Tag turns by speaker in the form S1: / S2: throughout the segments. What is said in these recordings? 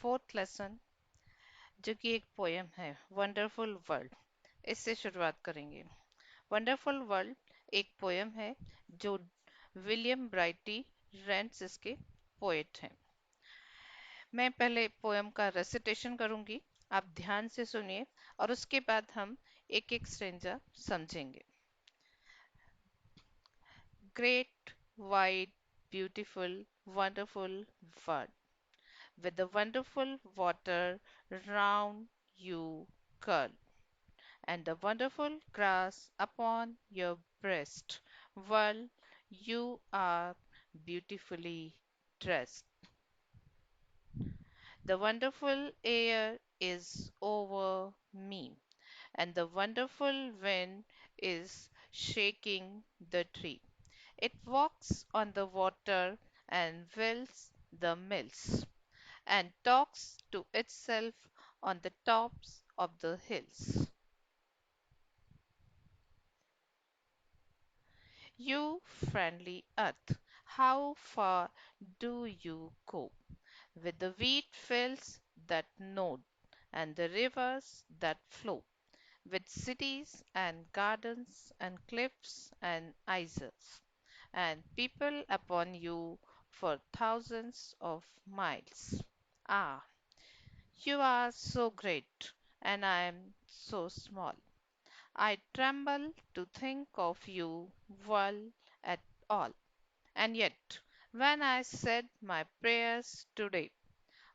S1: Fourth lesson जो कि एक पोयम है वंडरफुल वर्ल्ड, इससे शुरुआत करेंगे। वंडरफुल वर्ल्ड एक पोयम है जो विलियम ब्राइटी रेंट्स इसके पोएट हैं। मैं पहले पोयम का रेसिटेशन करूंगी, आप ध्यान से सुनिए और उसके बाद हम एक एक स्ट्रेंजा समझेंगे। Great wide beautiful wonderful world with the wonderful water round you curl, and the wonderful grass upon your breast. Well, you are beautifully dressed. The wonderful air is over me, and the wonderful wind is shaking the tree. It walks on the water and fills the mills, and talks to itself on the tops of the hills. You friendly earth, how far do you go? With the wheat fields that nod and the rivers that flow, with cities and gardens and cliffs and isles, and people upon you for thousands of miles. Ah, you are so great, and I am so small. I tremble to think of you well at all. And yet, when I said my prayers today,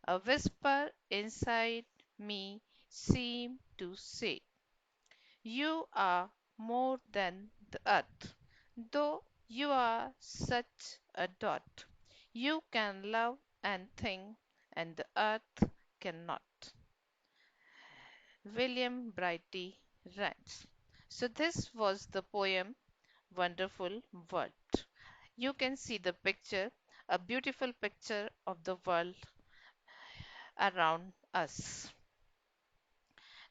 S1: a whisper inside me seemed to say, you are more than the earth, though you are such a dot. You can love and think, and the earth cannot. William Brighty Rance. So, this was the poem Wonderful World. You can see the picture, a beautiful picture of the world around us.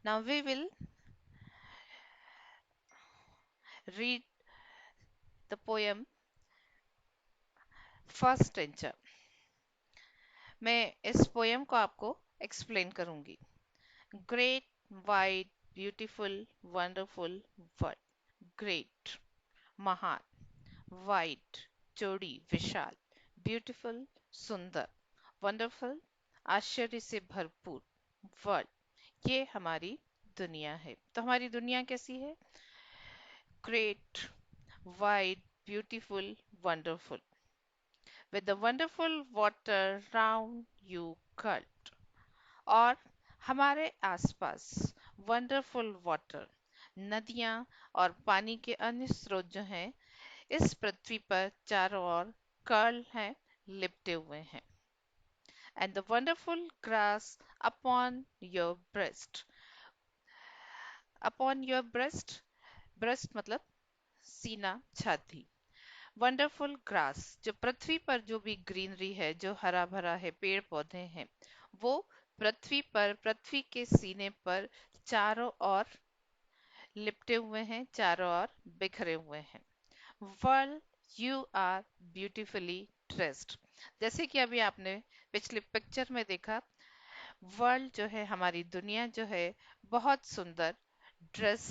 S1: Now, we will read the poem first stanza. मैं इस poem को आपको explain करूंगी। Great wide beautiful wonderful world. Great महान, wide चौड़ी विशाल, beautiful सुंदर, wonderful आश्चर्य से भरपूर, वर्ल्ड ये हमारी दुनिया है। तो हमारी दुनिया कैसी है? Great wide beautiful wonderful with the wonderful water round you curled, और हमारे आसपास वंडरफुल वाटर नदियां और पानी के अन्य स्रोत जो हैं इस पृथ्वी पर चारों ओर कर्ल हैं, लिपटे हुए हैं। And the wonderful grass upon your breast. Upon your breast, breast मतलब सीना, छाती। वंडरफुल ग्रास जो पृथ्वी पर जो भी ग्रीनरी है, जो हरा भरा है, पेड़ पौधे हैं, वो पृथ्वी पर, पृथ्वी के सीने पर चारों ओर लिपटे हुए हैं, चारों ओर बिखरे हुए हैं। World you are beautifully dressed. जैसे कि अभी आपने पिछले पिक्चर में देखा, वर्ल्ड जो है, हमारी दुनिया जो है, बहुत सुंदर ड्रेस,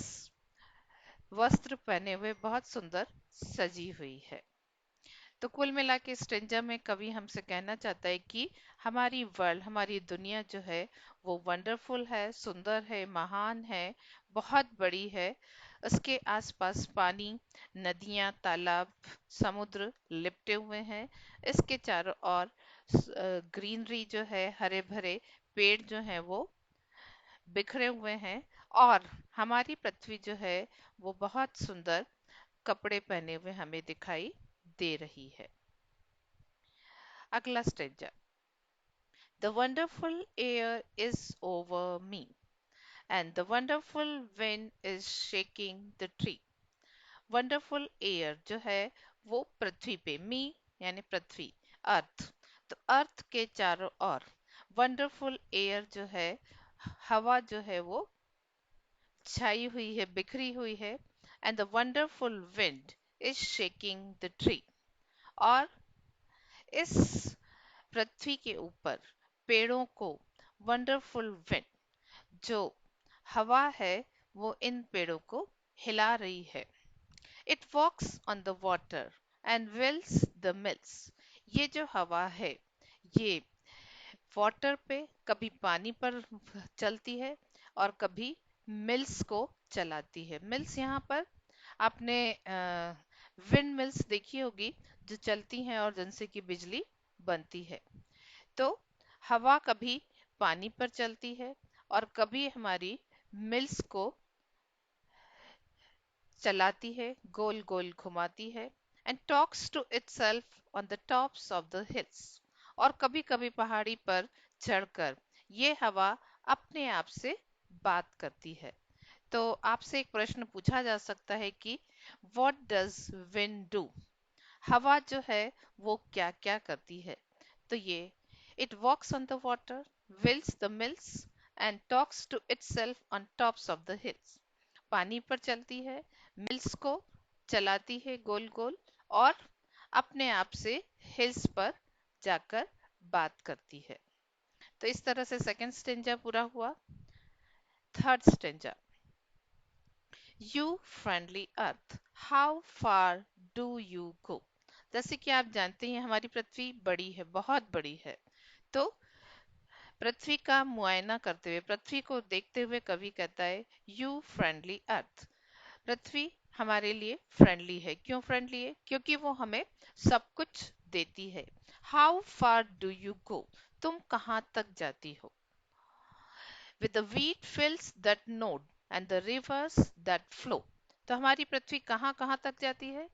S1: वस्त्र पहने हुए बहुत सुंदर सजी हुई है। तो कुल मिला के स्ट्रेंजा में कवि हमसे कहना चाहता है कि हमारी वर्ल्ड, हमारी दुनिया जो है वो वंडरफुल है, सुंदर है, महान है, बहुत बड़ी है। उसके आसपास पानी, नदियां, तालाब, समुद्र लिपटे हुए हैं। इसके चारों ओर ग्रीनरी जो है, हरे भरे पेड़ जो हैं वो बिखरे हुए हैं, और हमारी पृथ्वी जो है वो बहुत सुंदर कपड़े पहने हुए हमें दिखाई दे रही है। अगला stanza. The wonderful air is over me, and the wonderful wind is shaking the tree. Wonderful air जो है वो पृथ्वी पे, मी यानी पृथ्वी, अर्थ, तो अर्थ के चारों ओर वंडरफुल एयर जो है, हवा जो है वो छाई हुई है, बिखरी हुई है। And the wonderful wind is shaking the tree, और इस पृथ्वी के ऊपर पेड़ों को वंडरफुल विंड, जो हवा है वो इन पेड़ों को हिला रही है। It walks on the water and whirls the mills, ये जो हवा है ये वाटर पे, कभी पानी पर चलती है और कभी मिल्स को चलाती है। मिल्स यहाँ पर आपने विंड मिल्स देखी होगी, जो चलती हैं और जिनसे की बिजली बनती है। तो हवा कभी पानी पर चलती है और कभी हमारी मिल्स को चलाती है, गोल गोल घुमाती है। And talks to itself on the tops of the hills, और कभी कभी पहाड़ी पर चढ़कर ये हवा अपने आप से बात करती है। तो आपसे एक प्रश्न पूछा जा सकता है कि व्हाट डज विंड डू, हवा जो है वो क्या क्या करती है। तो ये it walks on the water, whirls the mills and talks to itself on tops of the hills, पानी पर चलती है, मिल्स को चलाती है गोल गोल, और अपने आप से हिल्स पर जाकर बात करती है। तो इस तरह से सेकंड स्टेंजा पूरा हुआ। Third stanza, you friendly earth, how far do you go. जैसे कि आप जानते हैं हमारी पृथ्वी बड़ी है, बहुत बड़ी है। तो पृथ्वी का मुआयना करते हुए, पृथ्वी को देखते हुए कवि कहता है यू फ्रेंडली अर्थ, पृथ्वी हमारे लिए फ्रेंडली है। क्यों फ्रेंडली है? क्योंकि वो हमें सब कुछ देती है। How far do you go, तुम कहाँ तक जाती हो। with the wheat fields that node and the rivers that flow, तो हमारी पृथ्वी कहाँ कहाँ तक जाती है?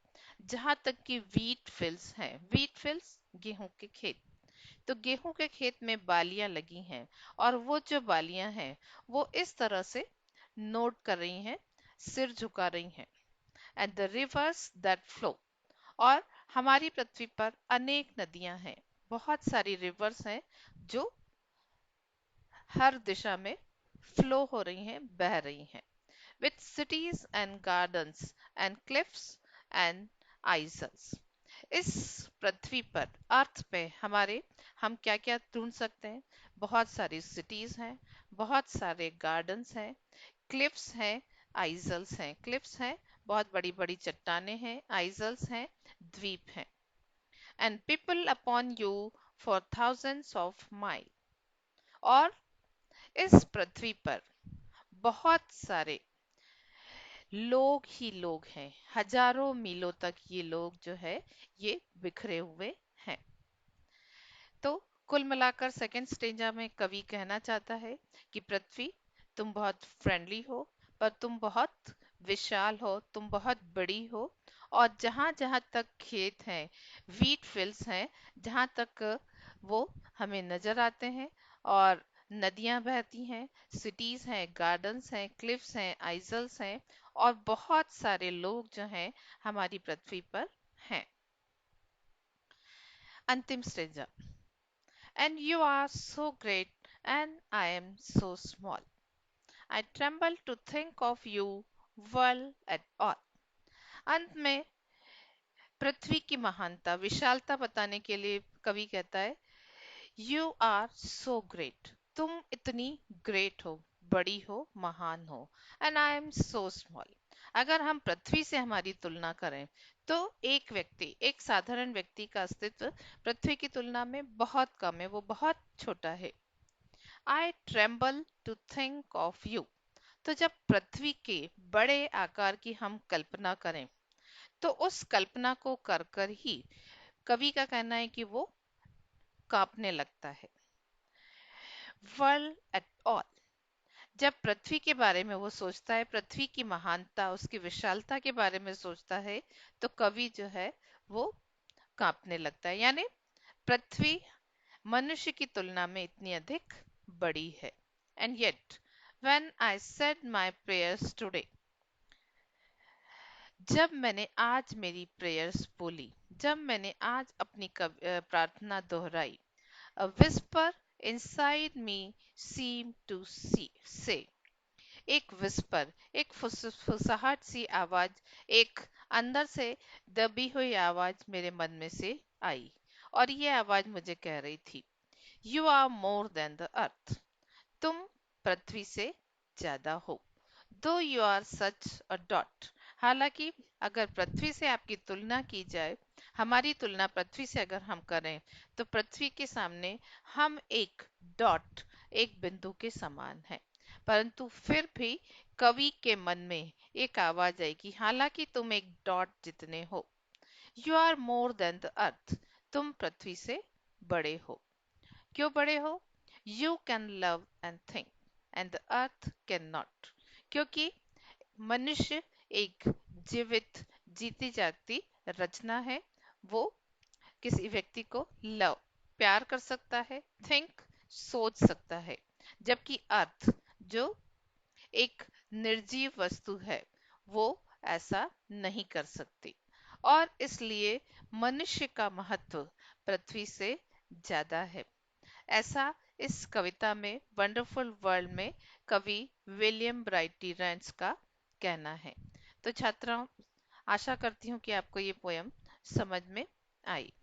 S1: जहां तक कि व्हीट फील्ड्स हैं। व्हीट फील्ड्स गेहूं के खेत। तो गेहूं के खेत में बालियां लगी हैं, और वो जो बालियां हैं वो इस तरह से नोट कर रही हैं, सिर झुका रही हैं। And the reverse that flow, और हमारी पृथ्वी पर अनेक नदियां हैं, बहुत सारी रिवर्स हैं जो हर दिशा में फ्लो हो रही हैं, बह रही हैं। With cities and gardens and cliffs and isles, इस पृथ्वी पर, अर्थ पे हमारे, हम क्या क्या ढूंढ सकते हैं? बहुत सारी सिटीज हैं, बहुत सारे गार्डन्स हैं, क्लिफ्स हैं, आइजल्स हैं। क्लिफ्स हैं, बहुत बड़ी बड़ी चट्टानें हैं, आइजल्स हैं, द्वीप हैं। And people upon you for thousands of mile, और इस पृथ्वी पर बहुत सारे लोग ही लोग हैं, हजारों मीलों तक ये लोग जो है ये बिखरे हुए हैं। तो कुल मिलाकर सेकंड स्टेंजा में कवि कहना चाहता है कि पृथ्वी, तुम बहुत फ्रेंडली हो, पर तुम बहुत विशाल हो, तुम बहुत बड़ी हो। और जहां जहां तक खेत हैं, वीट फील्ड्स हैं, जहां तक वो हमें नजर आते हैं, और नदियां बहती हैं, सिटीज हैं, गार्डन्स हैं, क्लिफ्स हैं, आइजल्स हैं, और बहुत सारे लोग जो हैं हमारी पृथ्वी पर हैं। अंतिम stanza, and you are so great and I am so small. I tremble to think of you world at all. अंत में पृथ्वी की महानता, विशालता बताने के लिए कवि कहता है यू आर सो ग्रेट, तुम इतनी ग्रेट हो, बड़ी हो, महान हो। And I am so small, अगर हम पृथ्वी से हमारी तुलना करें तो एक व्यक्ति, एक साधारण व्यक्ति का अस्तित्व पृथ्वी की तुलना में बहुत कम है, वो बहुत छोटा है। I tremble to think of you, तो जब पृथ्वी के बड़े आकार की हम कल्पना करें तो उस कल्पना को कर कर ही कवि का कहना है कि वो कांपने लगता है। वर्ल्ड एट ऑल, जब पृथ्वी के बारे में वो सोचता है, पृथ्वी की महानता, उसकी विशालता के बारे में सोचता है, तो कवि जो है वो कांपने लगता है। यानी पृथ्वी मनुष्य की तुलना में इतनी अधिक बड़ी है। And yet when I said my prayers today, जब मैंने आज मेरी प्रेयर्स बोली, जब मैंने आज अपनी प्रार्थना दोहराई, a whisper inside me seemed to say, एक विस्पर, एक फुसफुसाहट सी आवाज, एक अंदर से दबी हुई आवाज मेरे मन में से आई, और ये आवाज मुझे कह रही थी you are more than the earth, तुम पृथ्वी से ज्यादा हो। Though you are such a dot. हालांकि अगर पृथ्वी से आपकी तुलना की जाए, हमारी तुलना पृथ्वी से अगर हम करें, तो पृथ्वी के सामने हम एक डॉट, एक बिंदु के समान है। परंतु फिर भी कवि के मन में एक आवाज आई कि हालांकि तुम एक डॉट जितने हो, you are more than the earth. तुम पृथ्वी से बड़े हो। क्यों बड़े हो? You can love and think and the earth can not. क्योंकि मनुष्य एक जीवित, जीती जागती रचना है। वो किसी व्यक्ति को लव, प्यार कर सकता है, थिंक, सोच सकता है। जबकि अर्थ, जो एक निर्जीव वस्तु है, वो ऐसा नहीं कर सकती। और इसलिए मनुष्य का महत्व पृथ्वी से ज्यादा है। ऐसा इस कविता में, वंडरफुल वर्ल्ड में, कवि विलियम ब्राइटी रेंस का कहना है। तो छात्रों, आशा करती हूँ कि आपको ये पोयम समझ में आई।